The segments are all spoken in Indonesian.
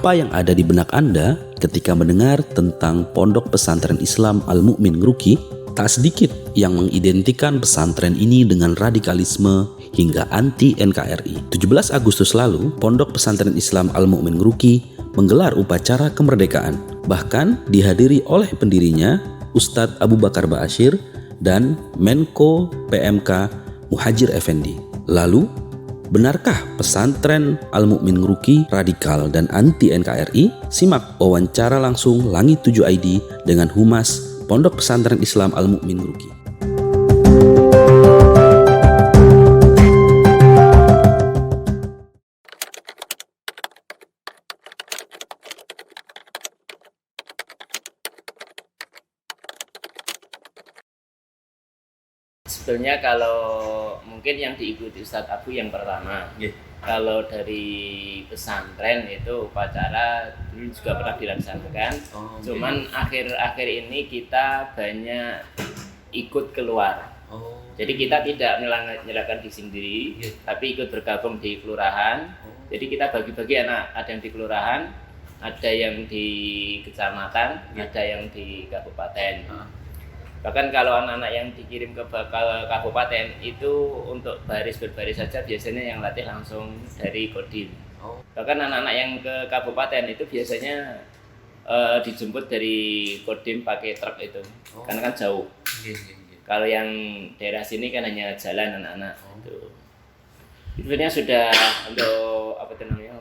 Apa yang ada di benak Anda ketika mendengar tentang Pondok Pesantren Islam Al-Mu'min Ngeruki? Tak sedikit yang mengidentikan pesantren ini dengan radikalisme hingga anti-NKRI. 17 Agustus lalu, Pondok Pesantren Islam Al-Mu'min Ngeruki menggelar upacara kemerdekaan. Bahkan dihadiri oleh pendirinya, Ustadz Abu Bakar Ba'asyir dan Menko PMK Muhajir Effendi. Lalu, benarkah pesantren Al-Mu'min Ngeruki radikal dan anti-NKRI? Simak wawancara langsung Langit 7 ID dengan Humas Pondok Pesantren Islam Al-Mu'min Ngeruki. Sebetulnya kalau mungkin yang diikuti Ustadz Abu yang pertama, kalau dari pesantren itu upacara dulu juga pernah dilaksanakan. Cuman akhir-akhir ini kita banyak ikut keluar. Jadi kita tidak menyalakan di sendiri, tapi ikut bergabung di kelurahan. Jadi kita bagi-bagi anak, ada yang di kelurahan, ada yang di kecamatan, ada yang di kabupaten. Bahkan kalau anak-anak yang dikirim ke kabupaten itu untuk baris berbaris saja biasanya yang latih langsung dari Kodim. Bahkan anak-anak yang ke kabupaten itu biasanya dijemput dari Kodim pakai truk itu, karena kan jauh. Kalau yang daerah sini kan hanya jalan anak-anak. Sebenarnya sudah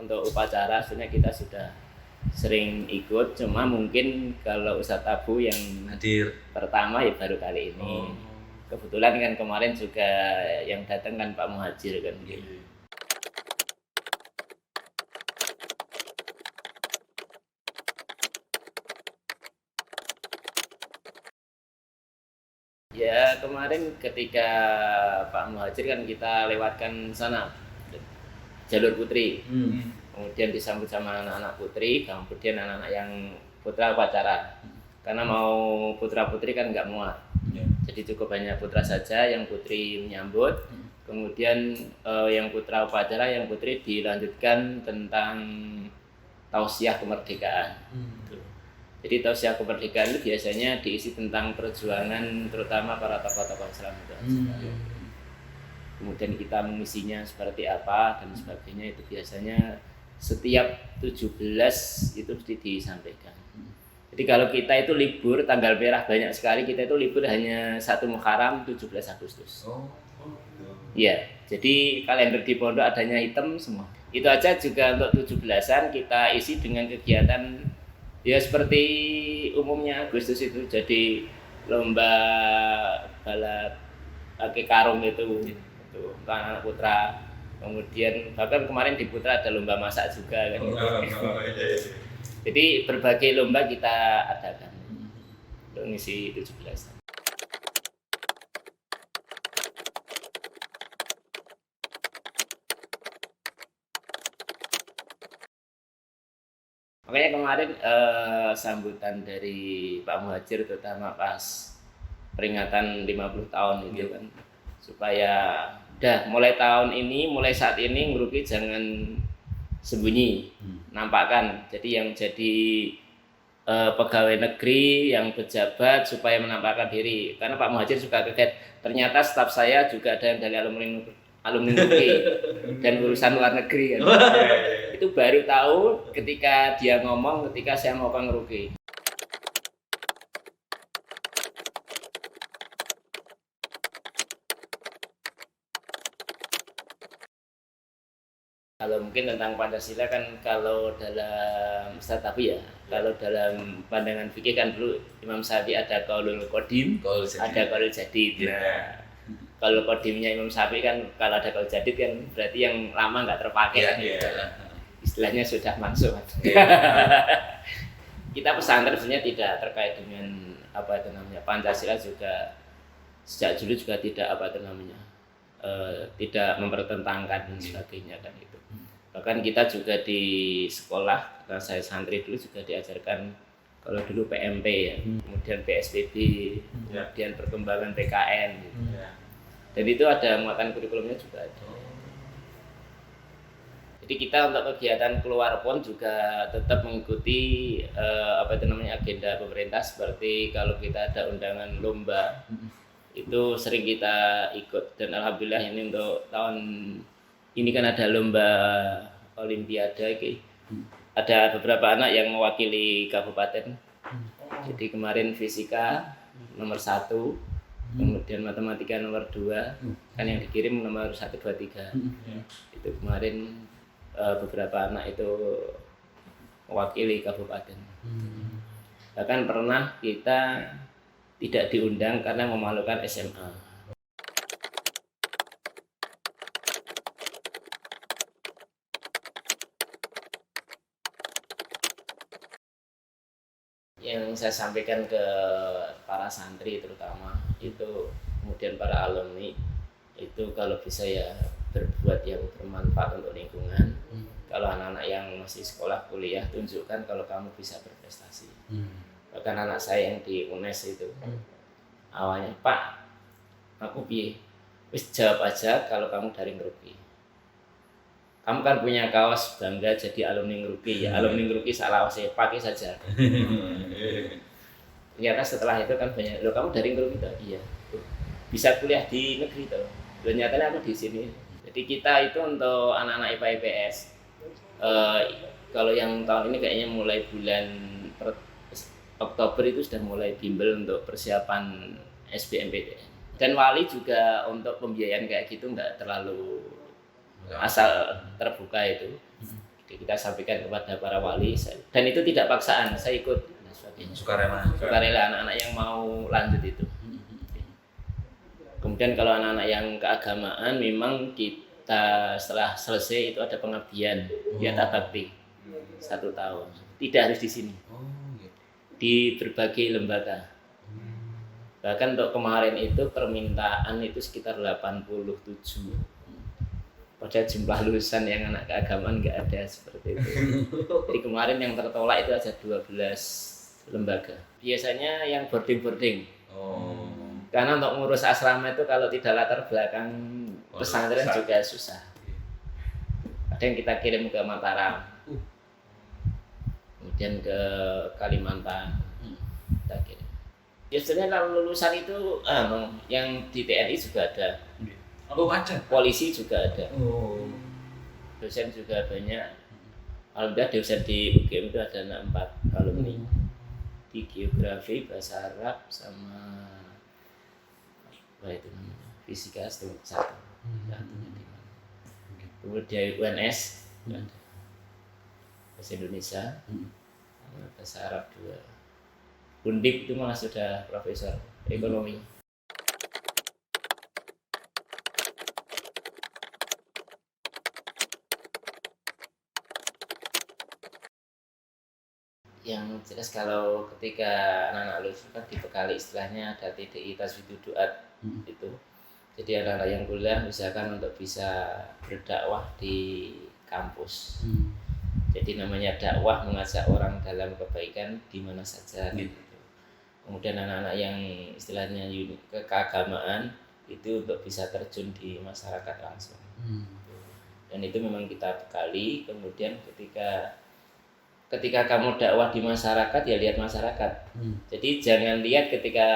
untuk upacara sebenarnya kita sudah sering ikut, cuma mungkin kalau Ustadz Abu yang hadir pertama ya baru kali ini. Kebetulan kan kemarin juga yang datang kan Pak Muhajir kan. Ya kemarin ketika Pak Muhajir kan kita lewatkan sana jalur putri. Kemudian disambut sama anak-anak putri, kemudian anak-anak yang putra upacara. Karena mau putra-putri kan nggak muat. Jadi cukup banyak putra saja, yang putri menyambut. Kemudian yang putra upacara, yang putri dilanjutkan tentang tausiah kemerdekaan. Jadi tausiah kemerdekaan itu biasanya diisi tentang perjuangan terutama para tokoh-tokoh Islam itu. Kemudian kita mengisinya seperti apa dan sebagainya, itu biasanya setiap 17 itu mesti disampaikan. Jadi kalau kita itu libur tanggal merah banyak sekali, kita itu libur hanya 1 Muharram 17 Agustus. Iya, jadi kalender di pondok adanya hitam semua. Itu aja juga untuk 17-an kita isi dengan kegiatan ya seperti umumnya Agustus itu, jadi lomba balap pakai karung itu untuk anak putra. Kemudian bahkan kemarin di Putra ada lomba masak juga kan. Jadi berbagai lomba kita adakan untuk ngisi 17. Makanya kemarin sambutan dari Pak Muhajir terutama pas peringatan 50 tahun itu kan, supaya udah mulai tahun ini, mulai saat ini Ngeruki jangan sembunyi, nampakkan. Jadi yang jadi pegawai negeri, yang pejabat supaya menampakkan diri. Karena Pak Muhajir juga kaget, ternyata staf saya juga ada yang dari alumni Ngeruki dan urusan luar negeri kan. Itu baru tahu ketika dia ngomong, ketika saya mau ke Ngeruki. Kalau mungkin tentang Pancasila kan, kalau dalam Ustadz Abu ya, kalau dalam pandangan fikih kan dulu Imam Syafi'i ada qaulul qadim, ada qaulul jadid. Nah, kalau qadimnya Imam Syafi'i kan, kalau ada qaul jadid kan berarti yang lama nggak terpakai kan. Istilahnya sudah masuk. Kita pesantren sebenarnya tidak terkait dengan Pancasila juga sejak dulu juga tidak tidak mempertentangkan dan sebagainya kan itu. Bahkan kita juga di sekolah, karena saya santri dulu juga diajarkan kalau dulu PMP ya, kemudian PSBB, kemudian perkembangan PKN gitu. Dan itu ada muatan kurikulumnya juga ada. Jadi Jadi kita untuk kegiatan keluar pun juga tetap mengikuti agenda pemerintah, seperti kalau kita ada undangan lomba itu sering kita ikut. Dan alhamdulillah ini untuk tahun ini kan ada lomba olimpiade, ada beberapa anak yang mewakili kabupaten. Jadi kemarin fisika nomor 1, kemudian matematika nomor 2, kan yang dikirim nomor 1, 2, 3. Itu kemarin beberapa anak itu mewakili kabupaten. Bahkan pernah kita tidak diundang karena memalukan SMA. Yang saya sampaikan ke para santri terutama itu, kemudian para alumni itu, kalau bisa ya berbuat yang bermanfaat untuk lingkungan. Kalau anak-anak yang masih sekolah kuliah, tunjukkan kalau kamu bisa berprestasi. Bahkan anak saya yang di UNES itu awalnya, Pak, aku piye? Wis jawab aja kalau kamu dari Ngeruki. Kamu kan punya kaos bangga jadi alumni Ngeruki, ya alumni Ngeruki salah saya pakai saja. Ternyata setelah itu kan banyak, loh kamu dari Ngeruki toh? Iya. Bisa kuliah di negeri toh? Ternyata aku di sini. Jadi kita itu untuk anak-anak IPA IPS, kalau yang tahun ini kayaknya mulai bulan Oktober itu sudah mulai bimbel untuk persiapan SBMPTN. Dan wali juga untuk pembiayaan kayak gitu nggak terlalu asal terbuka itu. Jadi kita sampaikan kepada para wali, dan itu tidak paksaan, saya ikut dan sebagainya. Sukarela anak-anak yang mau lanjut itu. Kemudian kalau anak-anak yang keagamaan, memang kita setelah selesai itu ada pengabdian Yata Bakti 1 tahun. Tidak harus di sini, di berbagai lembaga. Bahkan untuk kemarin itu permintaan itu sekitar 87. Padahal jumlah lulusan yang anak keagamaan nggak ada seperti itu. Jadi kemarin yang tertolak itu ada 12 lembaga. Biasanya yang boarding. Karena untuk ngurus asrama itu kalau tidak latar belakang pesantren juga susah. Ada yang kita kirim ke Mataram, kemudian ke Kalimantan, kita kirim. Biasanya kalau lulusan itu yang di TNI juga ada. Polisi juga ada. Dosen juga banyak. Alhamdulillah dosen di UGM itu ada 4 alumni. Di geografi, bahasa Arab, sama fisika 1. Kemudian di UNS ada bahasa Indonesia, bahasa Arab 2. Undip itu malah sudah profesor ekonomi. Yang jelas kalau ketika anak-anak lulus kan dibekali istilahnya ada TDI Tajwid Duat itu. Jadi anak-anak yang kuliah misalkan untuk bisa berdakwah di kampus. Jadi namanya dakwah, mengajak orang dalam kebaikan di mana saja gitu. Kemudian anak-anak yang istilahnya keagamaan itu untuk bisa terjun di masyarakat langsung. Dan itu memang kita bekali. Kemudian ketika kamu dakwah di masyarakat, ya lihat masyarakat. Jadi jangan lihat ketika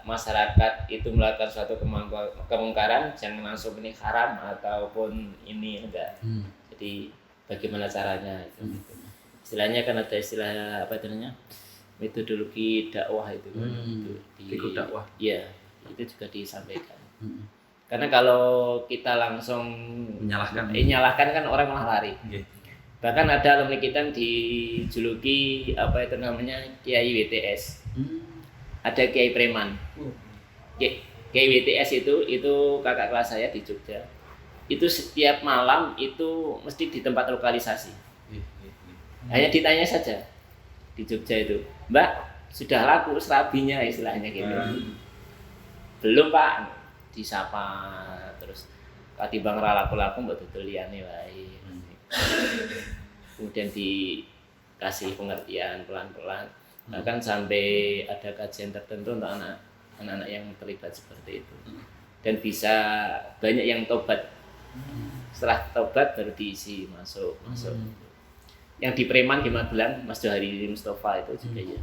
masyarakat itu melakukan suatu kemungkaran, jangan langsung ini haram ataupun ini enggak. Jadi bagaimana caranya itu. Istilahnya kan ada istilah metodologi dakwah itu kan. Ikut dakwah. Iya, itu juga disampaikan. Karena kalau kita langsung menyalahkan kan orang malah lari. Bahkan ada alumni kita yang dijuluki Kiai WTS. Ada Kiai Preman. Kiai WTS itu kakak kelas saya di Jogja. Itu setiap malam itu mesti di tempat lokalisasi. Hanya ditanya saja di Jogja itu, Mbak, sudah laku serabinya istilahnya gitu. Belum Pak, disapa terus katimbang ra laku-laku mbok dodol liyane wae. Kemudian dikasih pengertian pelan-pelan, bahkan sampai ada kajian tertentu untuk anak-anak yang terlibat seperti itu, dan bisa banyak yang tobat setelah tobat baru diisi masuk. Yang di Preman di Magelang, Mas Johari Mustafa itu juga ya.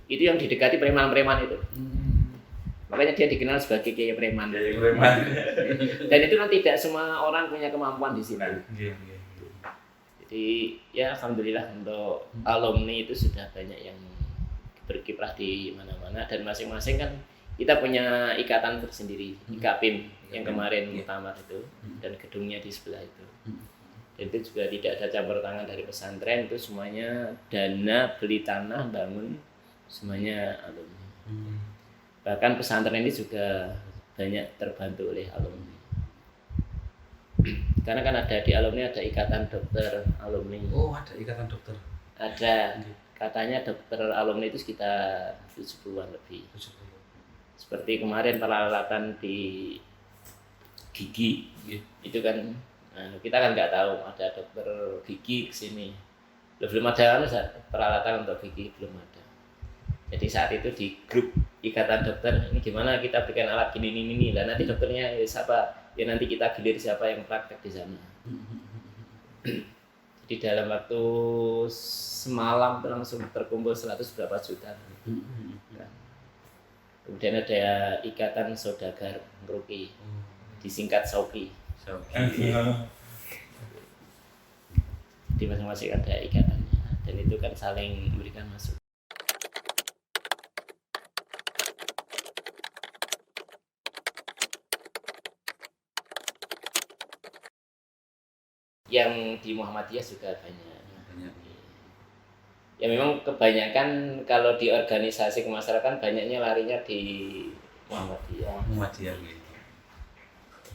Itu yang didekati preman-preman itu. Makanya dia dikenal sebagai Kiai Preman. Dan itu kan tidak semua orang punya kemampuan di sini. Jadi ya alhamdulillah untuk alumni itu sudah banyak yang berkiprah di mana-mana, dan masing-masing kan kita punya ikatan tersendiri, IKAPIM yang kemarin muktamar itu, dan gedungnya di sebelah itu. Dan itu juga tidak ada campur tangan dari pesantren, itu semuanya dana beli tanah bangun semuanya alumni. Bahkan pesantren ini juga banyak terbantu oleh alumni. Karena kan ada di alumni ada ikatan dokter alumni. Oh, ada ikatan dokter. Ada. Katanya dokter alumni itu sekitar 70-an lebih. Seperti kemarin peralatan di gigi, itu kan kita kan nggak tahu ada dokter gigi kesini. Belum ada peralatan untuk gigi, belum ada. Jadi saat itu di grup ikatan dokter, ini gimana kita berikan alat gini. Dan nanti dokternya siapa? Ya nanti kita gilir siapa yang praktek di sana. Jadi dalam waktu semalam langsung terkumpul 100 berapa juta. Kemudian ada ikatan saudagar Ngeruki, disingkat SAUKI. Di masing-masing ada ikatannya, dan itu kan saling memberikan masukan. Yang di Muhammadiyah juga banyak. Ya memang kebanyakan kalau di organisasi kemasyarakatan banyaknya larinya di Muhammadiyah.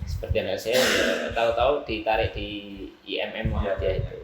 Seperti anak saya ya, tahu-tahu ditarik di IMM Muhammadiyah itu.